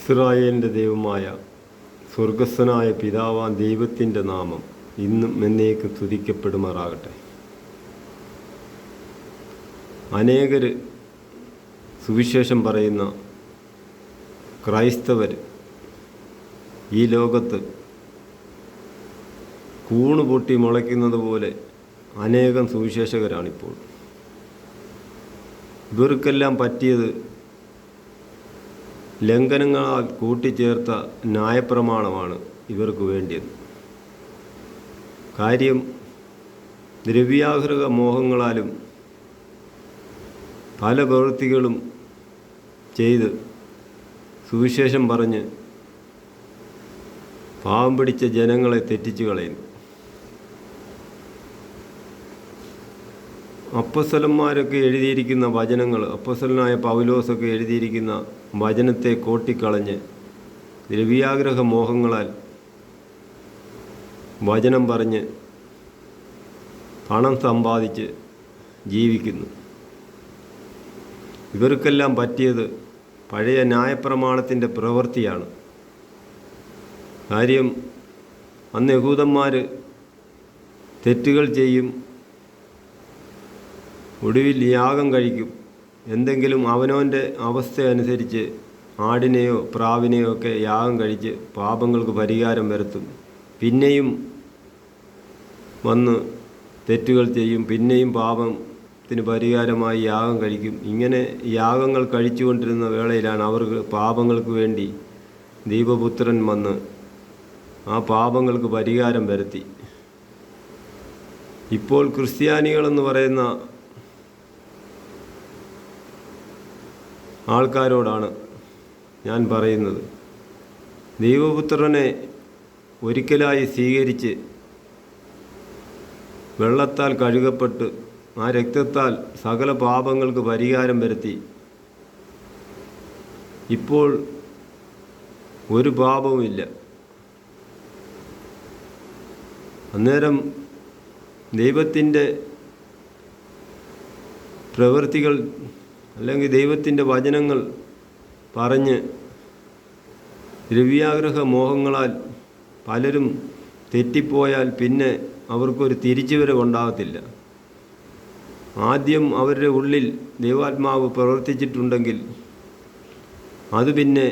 ഇസ്രായേലിൻ്റെ ദൈവമായ സ്വർഗസ്ഥനായ പിതാവാൻ ദൈവത്തിൻ്റെ നാമം ഇന്നും എന്നേക്കും സ്തുതിക്കപ്പെടുമാറാകട്ടെ. അനേകർ സുവിശേഷം പറയുന്ന ക്രൈസ്തവർ ഈ ലോകത്ത് കൂണ് പൊട്ടി മുളയ്ക്കുന്നത് പോലെ അനേകം സുവിശേഷകരാണിപ്പോൾ. ഇവർക്കെല്ലാം പറ്റിയത് ലംഘനങ്ങളാൽ കൂട്ടിച്ചേർത്ത ന്യായപ്രമാണമാണ് ഇവർക്ക് വേണ്ടിയത്. കാര്യം ദ്രവ്യാഗ്രഹ മോഹങ്ങളാലും പല പ്രവൃത്തികളും ചെയ്ത് സുവിശേഷം പറഞ്ഞ് പാവം പിടിച്ച ജനങ്ങളെ തെറ്റിച്ചു കളയുന്നു. അപ്പോസ്തലന്മാരൊക്കെ എഴുതിയിരിക്കുന്ന വചനങ്ങൾ, അപ്പോസ്തലനായ പൗലോസൊക്കെ എഴുതിയിരിക്കുന്ന വചനത്തെ കോട്ടിക്കളഞ്ഞ് ദ്രവ്യാഗ്രഹ മോഹങ്ങളാൽ വചനം പറഞ്ഞ് പണം സമ്പാദിച്ച് ജീവിക്കുന്നു. ഇവർക്കെല്ലാം പറ്റിയത് പഴയ ന്യായപ്രമാണത്തിൻ്റെ പ്രവൃത്തിയാണ്. കാര്യം അന്ന് യഹൂദന്മാർ തെറ്റുകൾ ചെയ്യും, ഒടുവിൽ യാഗം കഴിക്കും. എന്തെങ്കിലും അവനവൻ്റെ അവസ്ഥ അനുസരിച്ച് ആടിനെയോ പ്രാവിനെയോ ഒക്കെ യാഗം കഴിച്ച് പാപങ്ങൾക്ക് പരിഹാരം വരുത്തും. പിന്നെയും വന്ന് തെറ്റുകൾ ചെയ്യും, പിന്നെയും പാപത്തിന് പരിഹാരമായി യാഗം കഴിക്കും. ഇങ്ങനെ യാഗങ്ങൾ കഴിച്ചുകൊണ്ടിരുന്ന വേളയിലാണ് അവർക്ക് പാപങ്ങൾക്ക് വേണ്ടി ദൈവപുത്രൻ വന്ന് ആ പാപങ്ങൾക്ക് പരിഹാരം വരുത്തി. ഇപ്പോൾ ക്രിസ്ത്യാനികളെന്ന് പറയുന്ന ആൾക്കാരോടാണ് ഞാൻ പറയുന്നത്, ദൈവപുത്രനെ ഒരിക്കലായി സ്വീകരിച്ച് വെള്ളത്താൽ കഴുകപ്പെട്ട് ആ രക്തത്താൽ സകല പാപങ്ങൾക്ക് പരിഹാരം വരുത്തി ഇപ്പോൾ ഒരു പാപവുമില്ല. അന്നേരം ദൈവത്തിൻ്റെ പ്രവൃത്തികൾ അല്ലെങ്കിൽ ദൈവത്തിൻ്റെ വചനങ്ങൾ പറഞ്ഞ് ദ്രവ്യാഗ്രഹ മോഹങ്ങളാൽ പലരും തെറ്റിപ്പോയാൽ പിന്നെ അവർക്കൊരു തിരിച്ചുവരവ് ഉണ്ടാകത്തില്ല. ആദ്യം അവരുടെ ഉള്ളിൽ ദൈവാത്മാവ് പ്രവർത്തിച്ചിട്ടുണ്ടെങ്കിൽ അത് പിന്നെ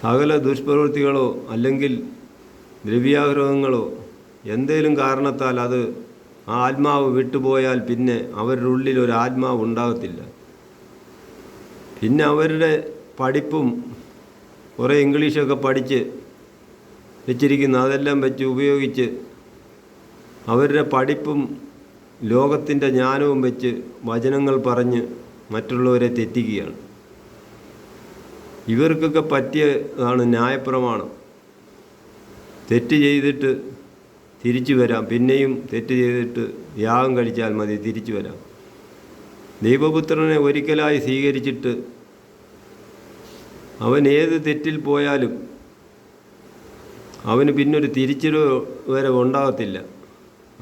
സകല ദുഷ്പ്രവൃത്തികളോ അല്ലെങ്കിൽ ദ്രവ്യാഗ്രഹങ്ങളോ എന്തേലും കാരണത്താൽ അത് ആ ആത്മാവ് വിട്ടുപോയാൽ പിന്നെ അവരുടെ ഉള്ളിൽ ഒരു ആത്മാവ് ഉണ്ടാകത്തില്ല. പിന്നെ അവരുടെ പഠിപ്പും കുറേ ഇംഗ്ലീഷൊക്കെ പഠിച്ച് വെച്ചിരിക്കുന്ന അതെല്ലാം വെച്ച് ഉപയോഗിച്ച് അവരുടെ പഠിപ്പും ലോകത്തിൻ്റെ ജ്ഞാനവും വെച്ച് വചനങ്ങൾ പറഞ്ഞ് മറ്റുള്ളവരെ തെറ്റിക്കുകയാണ്. ഇവർക്കൊക്കെ പറ്റിയതാണ് ന്യായപ്രമാണം. തെറ്റ് ചെയ്തിട്ട് തിരിച്ചു വരാം, പിന്നെയും തെറ്റ് ചെയ്തിട്ട് യാഗം കഴിച്ചാൽ മതി, തിരിച്ചു വരാം. ദൈവപുത്രനെ ഒരിക്കലായി സ്വീകരിച്ചിട്ട് അവൻ ഏത് തെറ്റിൽ പോയാലും അവന് പിന്നൊരു തിരിച്ചുവരവ് ഉണ്ടാകത്തില്ല.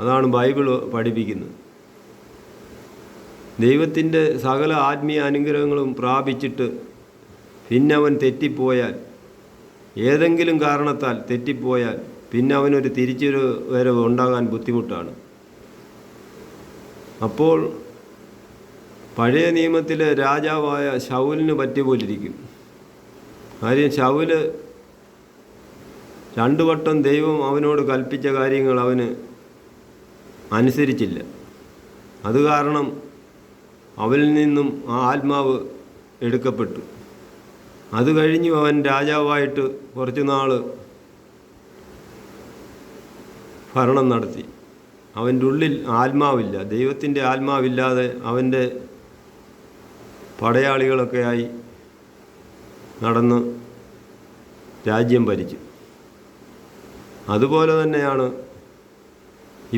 അതാണ് ബൈബിൾ പഠിപ്പിക്കുന്നത്. ദൈവത്തിൻ്റെ സകല ആത്മീയ അനുഗ്രഹങ്ങളും പ്രാപിച്ചിട്ട് പിന്നെ അവൻ തെറ്റിപ്പോയാൽ, ഏതെങ്കിലും കാരണത്താൽ തെറ്റിപ്പോയാൽ പിന്നെ അവനൊരു തിരിച്ചുവരവ് ഉണ്ടാകാൻ ബുദ്ധിമുട്ടാണ്. അപ്പോൾ പഴയ നിയമത്തിലെ രാജാവായ ശൗലിന് പറ്റിയ പോലിരിക്കും. കാര്യം ശൗല് 2 വട്ടം ദൈവം അവനോട് കൽപ്പിച്ച കാര്യങ്ങൾ അവന് അനുസരിച്ചില്ല. അത് കാരണം അവനിൽ നിന്നും ആ ആത്മാവ് എടുക്കപ്പെട്ടു. അത് കഴിഞ്ഞു അവൻ രാജാവായിട്ട് കുറച്ച് നാൾ ഭരണം നടത്തി. അവൻ്റെ ഉള്ളിൽ ആത്മാവില്ല, ദൈവത്തിൻ്റെ ആത്മാവില്ലാതെ അവൻ്റെ പടയാളികളൊക്കെയായി നടന്ന് രാജ്യം ഭരിച്ചു. അതുപോലെ തന്നെയാണ്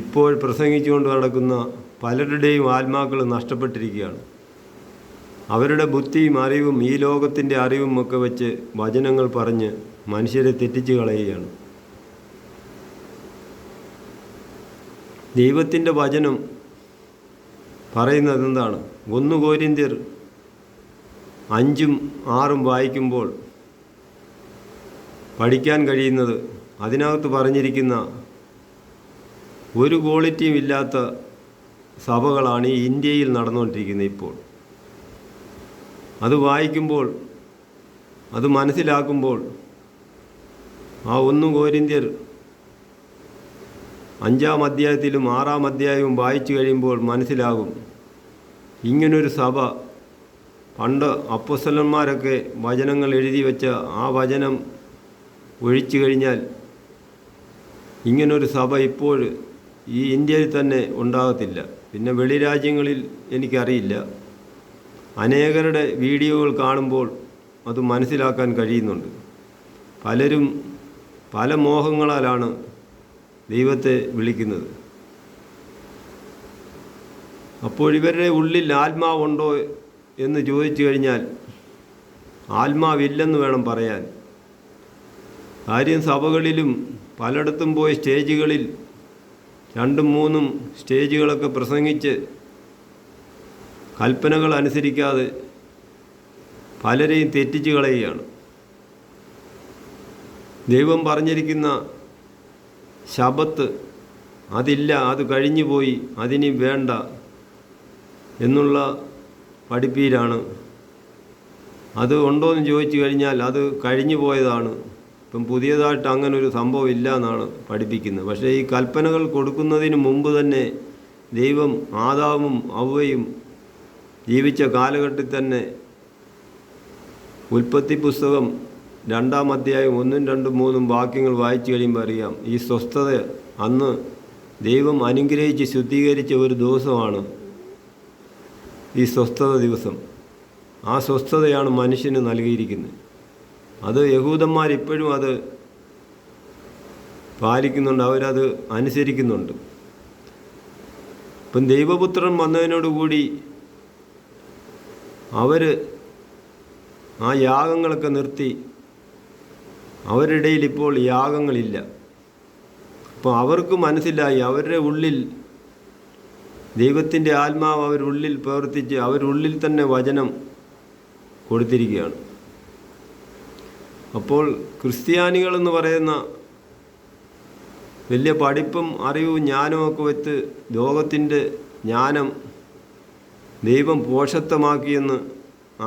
ഇപ്പോൾ പ്രസംഗിച്ചുകൊണ്ട് നടക്കുന്ന പലരുടെയും ആത്മാക്കൾ നഷ്ടപ്പെട്ടിരിക്കുകയാണ്. അവരുടെ ബുദ്ധിയും അറിവും ഈ ലോകത്തിൻ്റെ അറിവും ഒക്കെ വെച്ച് വചനങ്ങൾ പറഞ്ഞ് മനുഷ്യരെ തെറ്റിച്ച് കളയുകയാണ്. ദൈവത്തിൻ്റെ വചനം പറയുന്നത് എന്താണ്? 1 കൊരിന്ത്യർ 5ഉം 6ഉം വായിക്കുമ്പോൾ പഠിക്കാൻ കഴിയുന്നത് അതിനകത്ത് പറഞ്ഞിരിക്കുന്ന ഒരു ക്വാളിറ്റിയും ഇല്ലാത്ത സഭകളാണ് ഈ ഇന്ത്യയിൽ നടന്നുകൊണ്ടിരിക്കുന്നത് ഇപ്പോൾ. അത് വായിക്കുമ്പോൾ, അത് മനസ്സിലാക്കുമ്പോൾ ആ 1 കൊരിന്ത്യർ 5-ാം അധ്യായത്തിലും 6-ാം അധ്യായവും വായിച്ചു കഴിയുമ്പോൾ മനസ്സിലാകും, ഇങ്ങനൊരു സഭ പണ്ട് അപ്പോസ്തലന്മാരൊക്കെ വചനങ്ങൾ എഴുതി വെച്ച ആ വചനം ഒഴിച്ചു കഴിഞ്ഞാൽ ഇങ്ങനൊരു സഭ ഇപ്പോൾ ഈ ഇന്ത്യയിൽ തന്നെ ഉണ്ടാകത്തില്ല. പിന്നെ വെളിരാജ്യങ്ങളിൽ എനിക്കറിയില്ല. അനേകരുടെ വീഡിയോകൾ കാണുമ്പോൾ അത് മനസ്സിലാക്കാൻ കഴിയുന്നുണ്ട്. പലരും പല മോഹങ്ങളാലാണ് ദൈവത്തെ വിളിക്കുന്നത്. അപ്പോൾ ഇവരുടെ ഉള്ളിൽ ആത്മാവുണ്ടോ എന്ന് ചോദിച്ചു കഴിഞ്ഞാൽ ആത്മാവില്ലെന്ന് വേണം പറയാൻ. കാര്യം സഭകളിലും പലയിടത്തും പോയി സ്റ്റേജുകളിൽ 2ഉം 3ഉം സ്റ്റേജുകളൊക്കെ പ്രസംഗിച്ച് കൽപ്പനകൾ അനുസരിക്കാതെ പലരെയും തെറ്റിച്ച് കളയുകയാണ്. ദൈവം പറഞ്ഞിരിക്കുന്ന ശബത്ത് അതില്ല, അത് കഴിഞ്ഞു പോയി, അതിനി വേണ്ട എന്നുള്ള പഠിപ്പീരാണ്. അത് ഉണ്ടോയെന്ന് ചോദിച്ചു കഴിഞ്ഞാൽ അത് കഴിഞ്ഞു പോയതാണ്. ഇപ്പം പുതിയതായിട്ട് അങ്ങനൊരു സംഭവം ഇല്ല എന്നാണ് പഠിപ്പിക്കുന്നത്. പക്ഷേ ഈ കൽപ്പനകൾ കൊടുക്കുന്നതിന് മുമ്പ് തന്നെ ദൈവം ആദാമും ഹവ്വയും ജീവിച്ച കാലഘട്ടത്തിൽ തന്നെ ഉൽപ്പത്തി പുസ്തകം 2-ാം അധ്യായം 1, 2, 3 വാക്യങ്ങൾ വായിച്ചു കഴിയുമ്പോൾ അറിയാം, ഈ സ്വസ്ഥത അന്ന് ദൈവം അനുഗ്രഹിച്ച് ശുദ്ധീകരിച്ച ഒരു ദിവസമാണ് ഈ സ്വസ്ഥത ദിവസം. ആ സ്വസ്ഥതയാണ് മനുഷ്യന് നൽകിയിരിക്കുന്നത്. അത് യഹൂദന്മാരിപ്പോഴും അത് പാലിക്കുന്നുണ്ട്, അവരത് അനുസരിക്കുന്നുണ്ട്. ഇപ്പം ദൈവപുത്രൻ വന്നതിനോടുകൂടി അവർ ആ യാഗങ്ങളൊക്കെ നിർത്തി. അവരുടെ ഇടയിൽ ഇപ്പോൾ യാഗങ്ങളില്ല. അപ്പോൾ അവർക്ക് മനസ്സിലായി, അവരുടെ ഉള്ളിൽ ദൈവത്തിൻ്റെ ആത്മാവ് അവരുള്ളിൽ പ്രവർത്തിച്ച് അവരുള്ളിൽ തന്നെ വചനം കൊടുത്തിരിക്കുകയാണ്. അപ്പോൾ ക്രിസ്ത്യാനികളെന്ന് പറയുന്ന വലിയ പഠിപ്പും അറിവും ജ്ഞാനമൊക്കെ വെച്ച് ലോകത്തിൻ്റെ ജ്ഞാനം ദൈവം പോഷത്വമാക്കിയെന്ന്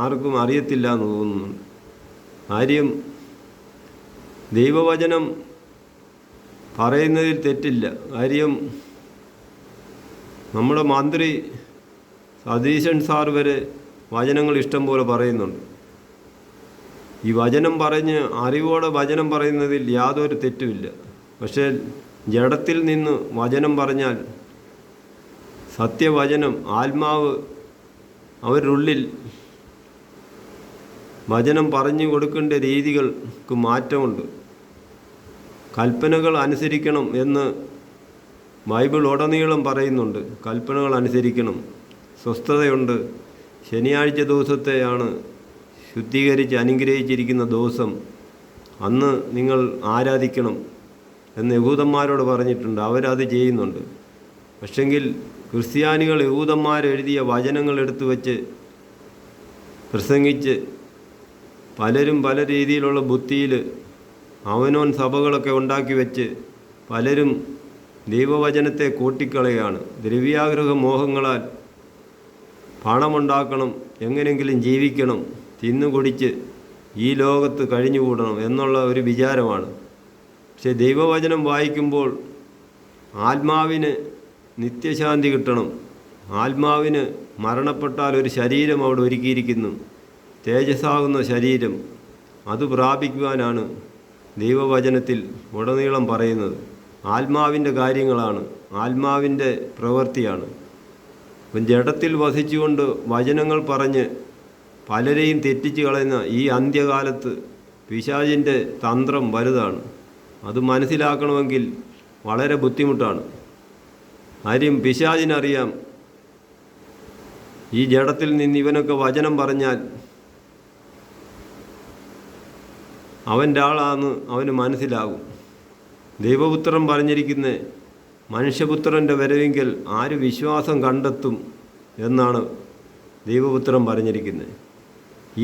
ആർക്കും അറിയത്തില്ല എന്ന് തോന്നുന്നുണ്ട്. കാര്യം ദൈവവചനം പറയുന്നതിൽ തെറ്റില്ല. കാര്യം നമ്മുടെ മന്ത്രി സതീശൻ സാർ വരെ വചനങ്ങൾ ഇഷ്ടം പോലെ പറയുന്നുണ്ട്. ഈ വചനം പറഞ്ഞ് അറിവോടെ വചനം പറയുന്നതിൽ യാതൊരു തെറ്റുമില്ല. പക്ഷേ ജഡത്തിൽ നിന്ന് വചനം പറഞ്ഞാൽ സത്യവചനം ആത്മാവ് അവരുള്ളിൽ വചനം പറഞ്ഞു കൊടുക്കേണ്ട രീതികൾക്ക് മാറ്റമുണ്ട്. കൽപ്പനകൾ അനുസരിക്കണം എന്ന് ബൈബിൾ ഉടനീളം പറയുന്നുണ്ട്. കൽപ്പനകൾ അനുസരിക്കണം, സ്വസ്ഥതയുണ്ട്. ശനിയാഴ്ച ദിവസത്തെയാണ് ശുദ്ധീകരിച്ച് അനുഗ്രഹിച്ചിരിക്കുന്ന ദിവസം, അന്ന് നിങ്ങൾ ആരാധിക്കണം എന്ന് യഹൂദന്മാരോട് പറഞ്ഞിട്ടുണ്ട്. അവരത് ചെയ്യുന്നുണ്ട്. പക്ഷെങ്കിൽ ക്രിസ്ത്യാനികൾ യഹൂദന്മാരെഴുതിയ വചനങ്ങൾ എടുത്തു വച്ച് പ്രസംഗിച്ച് പലരും പല രീതിയിലുള്ള ബുദ്ധിയിൽ അവനോൻ സഭകളൊക്കെ ഉണ്ടാക്കി വെച്ച് പലരും ദൈവവചനത്തെ കൂട്ടിക്കളയാണ്. ദ്രവ്യാഗ്രഹ മോഹങ്ങളാൽ പണമുണ്ടാക്കണം, എങ്ങനെയെങ്കിലും ജീവിക്കണം, തിന്നുകുടിച്ച് ഈ ലോകത്ത് കഴിഞ്ഞുകൂടണം എന്നുള്ള ഒരു വിചാരമാണ്. പക്ഷേ ദൈവവചനം വായിക്കുമ്പോൾ ആത്മാവിന് നിത്യശാന്തി കിട്ടണം. ആത്മാവിന് മരണപ്പെട്ടാൽ ഒരു ശരീരം അവിടെ ഒരുക്കിയിരിക്കുന്നു, തേജസ്സാകുന്ന ശരീരം. അത് പ്രാപിക്കുവാനാണ് ദൈവവചനത്തിൽ ഉടനീളം പറയുന്നത്. ആത്മാവിൻ്റെ കാര്യങ്ങളാണ്, ആത്മാവിൻ്റെ പ്രവൃത്തിയാണ്. അപ്പം ജഡത്തിൽ വസിച്ചുകൊണ്ട് വചനങ്ങൾ പറഞ്ഞ് പലരെയും തെറ്റിച്ച് കളയുന്ന ഈ അന്ത്യകാലത്ത് പിശാചിൻ്റെ തന്ത്രം വലുതാണ്. അത് മനസ്സിലാക്കണമെങ്കിൽ വളരെ ബുദ്ധിമുട്ടാണ്. കാര്യം പിശാചിനറിയാം, ഈ ജഡത്തിൽ നിന്ന് ഇവനൊക്കെ വചനം പറഞ്ഞാൽ അവൻ്റെ ആളാണെന്ന് അവന് മനസ്സിലാകും. ദൈവപുത്രൻ പറഞ്ഞിരിക്കുന്ന മനുഷ്യപുത്രൻ്റെ വരവെങ്കിൽ ആര് വിശ്വാസം കണ്ടെത്തും എന്നാണ് ദൈവപുത്രൻ പറഞ്ഞിരിക്കുന്നത്.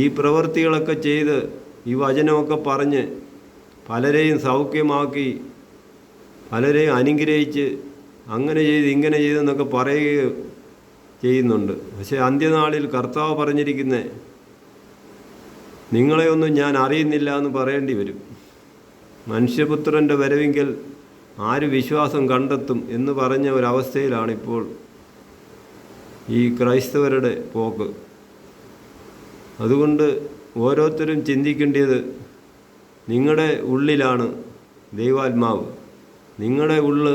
ഈ പ്രവൃത്തികളൊക്കെ ചെയ്ത് ഈ വചനമൊക്കെ പറഞ്ഞ് പലരെയും സൗഖ്യമാക്കി, പലരെയും അനുഗ്രഹിച്ച് അങ്ങനെ ചെയ്ത് ഇങ്ങനെ ചെയ്തെന്നൊക്കെ പറയുകയും ചെയ്യുന്നുണ്ട്. പക്ഷേ അന്ത്യനാളിൽ കർത്താവ് പറഞ്ഞിരിക്കുന്നത്, നിങ്ങളെയൊന്നും ഞാൻ അറിയുന്നില്ല എന്ന് പറയേണ്ടി വരും. മനുഷ്യപുത്രൻ്റെ വരവെങ്കിൽ ആര് വിശ്വാസം കണ്ടെത്തും എന്ന് പറഞ്ഞ ഒരവസ്ഥയിലാണിപ്പോൾ ഈ ക്രൈസ്തവരുടെ പോക്ക്. അതുകൊണ്ട് ഓരോരുത്തരും ചിന്തിക്കേണ്ടത്, നിങ്ങളുടെ ഉള്ളിലാണ് ദൈവാത്മാവ്. നിങ്ങളുടെ ഉള്ള്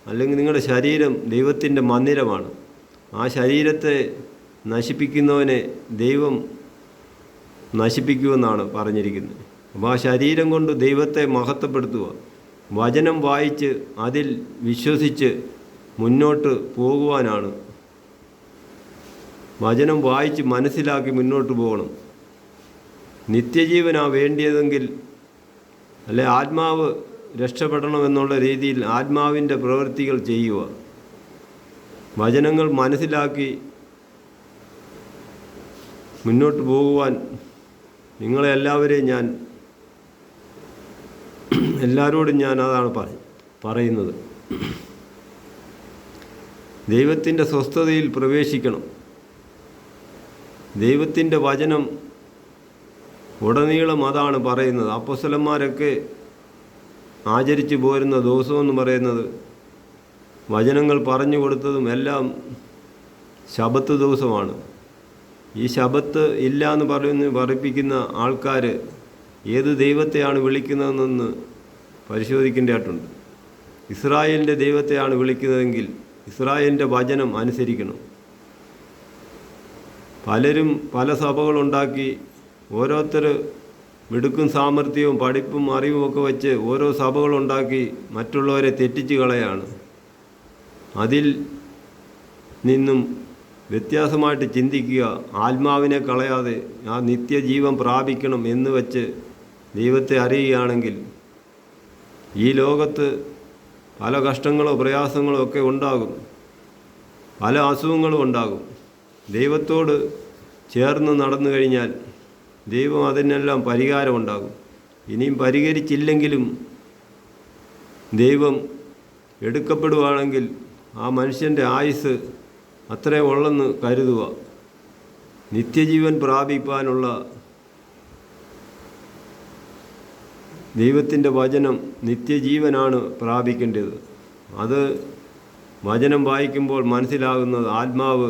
അല്ലെങ്കിൽ നിങ്ങളുടെ ശരീരം ദൈവത്തിൻ്റെ മന്ദിരമാണ്. ആ ശരീരത്തെ നശിപ്പിക്കുന്നവനെ ദൈവം നശിപ്പിക്കുമെന്നാണ് പറഞ്ഞിരിക്കുന്നത്. അപ്പോൾ ആ ശരീരം കൊണ്ട് ദൈവത്തെ മഹത്വപ്പെടുത്തുക, വചനം വായിച്ച് അതിൽ വിശ്വസിച്ച് മുന്നോട്ട് പോകുവാനാണ്. വചനം വായിച്ച് മനസ്സിലാക്കി മുന്നോട്ട് പോകണം. നിത്യജീവനാണ് വേണ്ടിയതെങ്കിൽ, അല്ലെ ആത്മാവ് രക്ഷപ്പെടണമെന്നുള്ള രീതിയിൽ ആത്മാവിൻ്റെ പ്രവൃത്തികൾ ചെയ്യുക. വചനങ്ങൾ മനസ്സിലാക്കി മുന്നോട്ട് പോകുവാൻ നിങ്ങളെ എല്ലാവരോടും ഞാൻ അതാണ് പറയുന്നത്. ദൈവത്തിൻ്റെ സ്വസ്ഥതയിൽ പ്രവേശിക്കണം. ദൈവത്തിൻ്റെ വചനം ഉടനീളം അതാണ് പറയുന്നത്. അപ്പോസ്തലന്മാരൊക്കെ ആചരിച്ചു പോരുന്ന ദിവസമെന്ന് പറയുന്നത്, വചനങ്ങൾ പറഞ്ഞു കൊടുത്തതും എല്ലാം ശബത്ത് ദിവസമാണ്. ഈ ശബത്ത് ഇല്ല എന്ന് പറയിപ്പിക്കുന്ന ആൾക്കാർ ഏത് ദൈവത്തെയാണ് വിളിക്കുന്നതെന്ന് പരിശോധിക്കേണ്ടതായിട്ടുണ്ട്. ഇസ്രായേലിൻ്റെ ദൈവത്തെയാണ് വിളിക്കുന്നതെങ്കിൽ ഇസ്രായേലിൻ്റെ വചനം അനുസരിക്കണം. പലരും പല സഭകളുണ്ടാക്കി ഓരോരുത്തർ മിടുക്കും സാമർഥ്യവും പഠിപ്പും അറിവും ഒക്കെ വെച്ച് ഓരോ സഭകളുണ്ടാക്കി മറ്റുള്ളവരെ തെറ്റിച്ച് കളയാണ്. അതിൽ നിന്നും വ്യത്യാസമായിട്ട് ചിന്തിക്കുക, ആത്മാവിനെ കളയാതെ ആ നിത്യജീവൻ പ്രാപിക്കണം എന്ന് വെച്ച് ദൈവത്തെ അറിയുകയാണെങ്കിൽ ഈ ലോകത്ത് പല കഷ്ടങ്ങളോ പ്രയാസങ്ങളോ ഒക്കെ ഉണ്ടാകും, പല അസുഖങ്ങളും ഉണ്ടാകും. ദൈവത്തോട് ചേർന്ന് നടന്നു കഴിഞ്ഞാൽ ദൈവം അതിനെല്ലാം പരിഹാരമുണ്ടാകും. ഇനിയും പരിഹരിച്ചില്ലെങ്കിലും ദൈവം എടുക്കപ്പെടുകയാണെങ്കിൽ ആ മനുഷ്യൻ്റെ ആയുസ് അത്രയും ഉള്ളെന്ന് കരുതുക. നിത്യജീവൻ പ്രാപിപ്പാനുള്ള ദൈവത്തിൻ്റെ വചനം നിത്യജീവനാണ് പ്രാപിക്കേണ്ടത്. അത് വചനം വായിക്കുമ്പോൾ മനസ്സിലാകുന്നത്, ആത്മാവ്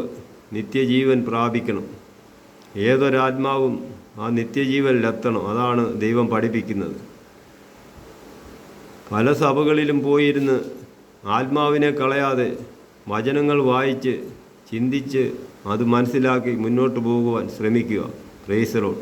നിത്യജീവൻ പ്രാപിക്കണം. ഏതൊരാത്മാവും ആ നിത്യജീവനിലെത്തണം. അതാണ് ദൈവം പഠിപ്പിക്കുന്നത്. പല സഭകളിലും പോയിരുന്ന് ആത്മാവിനെ കളയാതെ വചനങ്ങൾ വായിച്ച് ചിന്തിച്ച് അത് മനസ്സിലാക്കി മുന്നോട്ട് പോകുവാൻ ശ്രമിക്കുക. Praise the Lord.